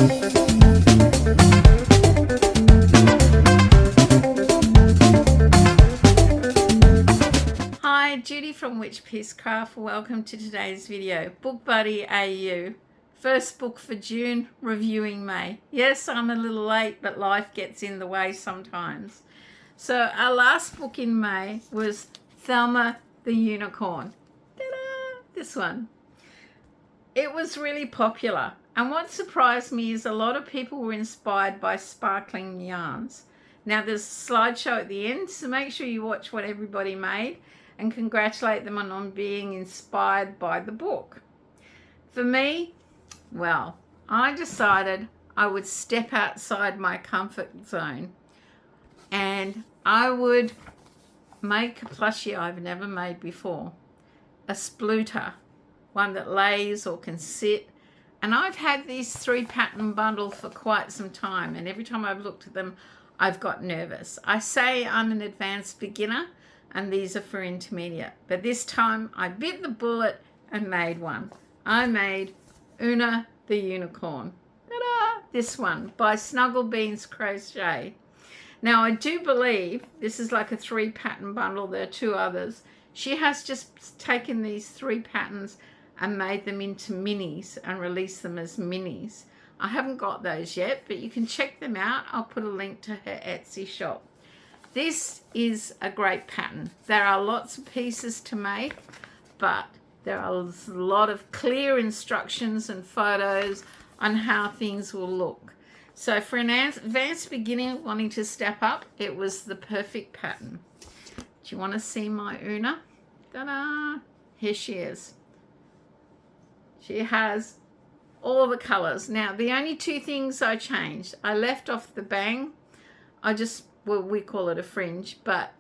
Hi, Judy from Witchpeace Craft. Welcome to today's video. Book Buddy AU. First book for June, reviewing May. Yes, I'm a little late, but life gets in the way sometimes. So our last book in May was Thelma the Unicorn. Ta-da! This one. It was really popular. And what surprised me is a lot of people were inspired by sparkling yarns. Now there's a slideshow at the end, so make sure you watch what everybody made and congratulate them on being inspired by the book. For me, well, I decided I would step outside my comfort zone and I would make a plushie I've never made before, a Splooter, one that lays or can sit. And I've had these 3 pattern bundles for quite some time, and every time I've looked at them, I've got nervous. I say I'm an advanced beginner, and these are for intermediate. But this time, I bit the bullet and made one. I made Una the Unicorn. Ta-da! This one by SnuggleBeansCrochet. Now, I do believe this is like a 3 pattern bundle. There are 2 others. She has just taken these 3 patterns and made them into minis and released them as minis. I haven't got those yet, but you can check them out. I'll put a link to her Etsy shop. This is a great pattern. There are lots of pieces to make, but there are a lot of clear instructions and photos on how things will look. So for an advanced beginner wanting to step up, it was the perfect pattern. Do you want to see my Una? Ta-da! Here she is. She has all the colors. Now, the only 2 things I changed, I left off the bang. Well, we call it a fringe, but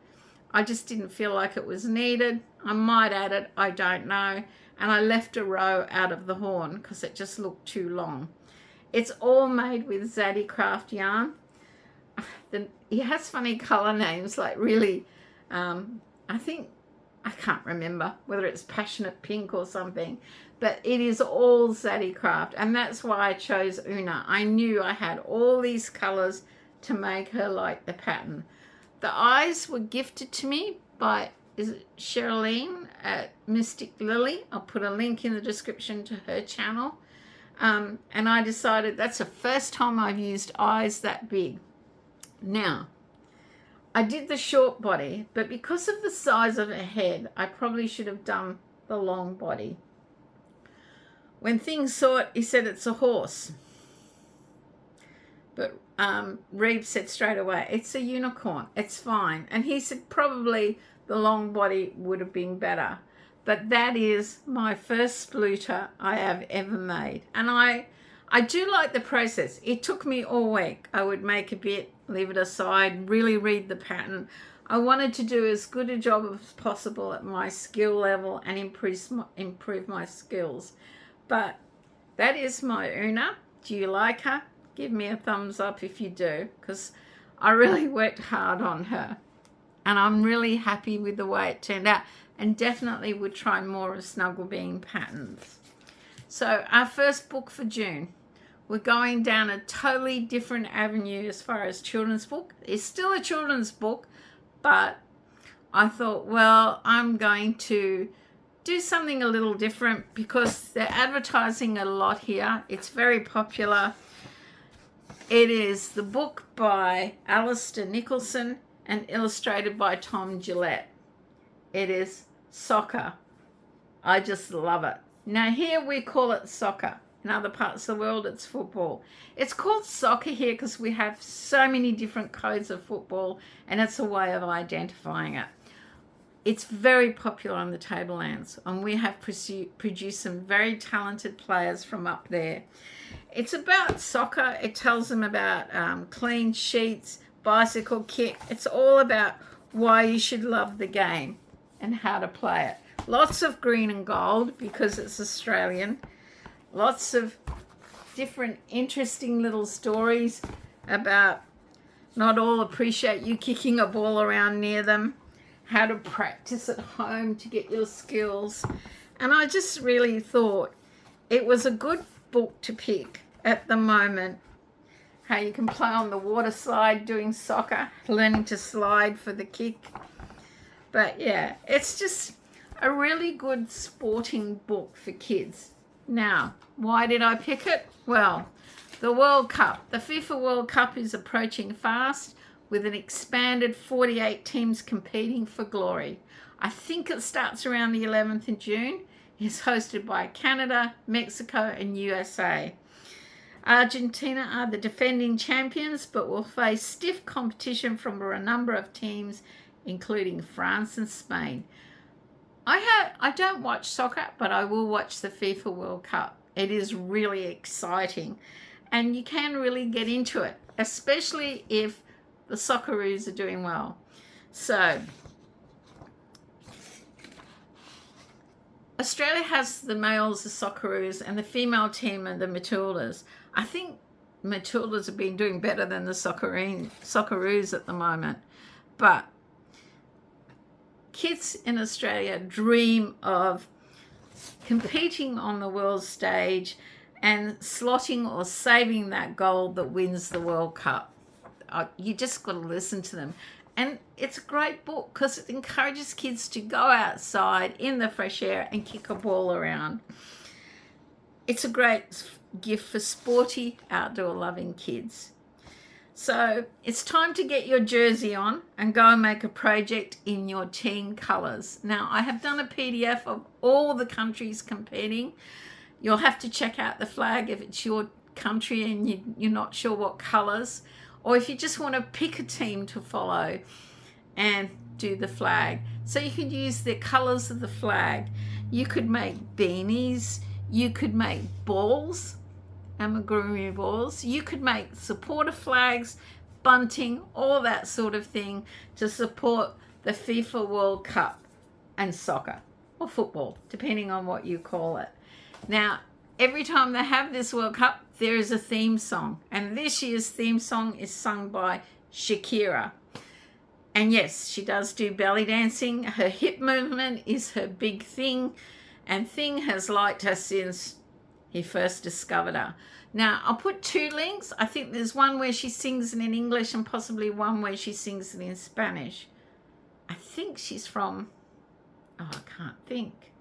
I just didn't feel like it was needed. I might add it, I don't know. And I left a row out of the horn because it just looked too long. It's all made with Zaddy Craft yarn. He has funny color names, like really, I can't remember whether it's Passionate Pink or something, but it is all Zaddy Craft, and that's why I chose Una. I knew I had all these colors to make her like the pattern. The eyes were gifted to me by SHIRARI at Mystic Lily. I'll put a link in the description to her channel. And I decided that's the first time I've used eyes that big. Now, I did the short body, but because of the size of her head, I probably should have done the long body. When things saw it, he said it's a horse. But Reeve said straight away, it's a unicorn, it's fine. And he said probably the long body would have been better. But that is my first Splooter I have ever made. And I do like the process. It took me all week. I would make a bit, leave it aside, really read the pattern. I wanted to do as good a job as possible at my skill level and improve my skills. But that is my Una. Do you like her? Give me a thumbs up if you do, because I really worked hard on her. And I'm really happy with the way it turned out, and definitely would try more of SnuggleBean patterns. So our first book for June. We're going down a totally different avenue as far as children's book. It's still a children's book, but I thought, well, I'm going to do something a little different because they're advertising a lot here. It's very popular. It is the book by Alistair Nicholson and illustrated by Tom Gillette. It is soccer. I just love it. Now here we call it soccer. In other parts of the world it's football. It's called soccer here because we have so many different codes of football, and it's a way of identifying it. It's very popular on the tablelands, and we have produced some very talented players from up there. It's about soccer. It tells them about clean sheets, bicycle kick. It's all about why you should love the game and how to play it. Lots of green and gold because it's Australian. Lots of different interesting little stories about not all appreciate you kicking a ball around near them, how to practice at home to get your skills. And I just really thought it was a good book to pick at the moment. How you can play on the water slide doing soccer, learning to slide for the kick. But yeah, it's just a really good sporting book for kids. Now, why did I pick it? Well, the World Cup. The FIFA World Cup is approaching fast with an expanded 48 teams competing for glory. I think it starts around the 11th of June. It's hosted by Canada, Mexico, and USA. Argentina are the defending champions, but will face stiff competition from a number of teams, including France and Spain. I don't watch soccer, but I will watch the FIFA World Cup. It is really exciting, and you can really get into it, especially if the Socceroos are doing well. So, Australia has the males, the Socceroos, and the female team are the Matildas. I think Matildas have been doing better than the Socceroos at the moment. But kids in Australia dream of competing on the world stage and slotting or saving that goal that wins the World Cup. You just got to listen to them. And it's a great book because it encourages kids to go outside in the fresh air and kick a ball around. It's a great gift for sporty, outdoor-loving kids. So it's time to get your jersey on and go and make a project in your teen colours. Now, I have done a PDF of all the countries competing. You'll have to check out the flag if it's your country and you're not sure what colours, or if you just want to pick a team to follow and do the flag. So you could use the colours of the flag. You could make beanies. You could make balls, amigurumi balls. You could make supporter flags, bunting, all that sort of thing to support the FIFA World Cup and soccer or football, depending on what you call it. Now, every time they have this World Cup, there is a theme song. And this year's theme song is sung by Shakira. And yes, she does do belly dancing. Her hip movement is her big thing. And Thing has liked her since he first discovered her. Now, I'll put two links. I think there's one where she sings it in English and possibly one where she sings it in Spanish. I think she's from, I can't think.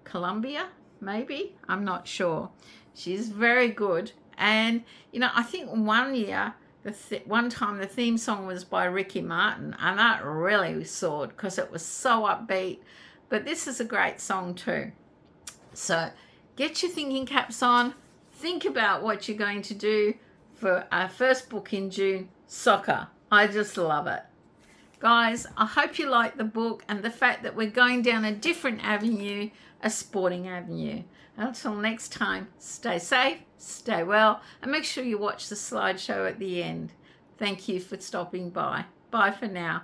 Colombia, maybe? I'm not sure. She's very good. And, I think one year, one time the theme song was by Ricky Martin, and that really soared because it was so upbeat. But this is a great song too. So get your thinking caps on. Think about what you're going to do for our first book in June, soccer. I just love it. Guys, I hope you like the book and the fact that we're going down a different avenue, a sporting avenue. Until next time, stay safe, stay well, and make sure you watch the slideshow at the end. Thank you for stopping by. Bye for now.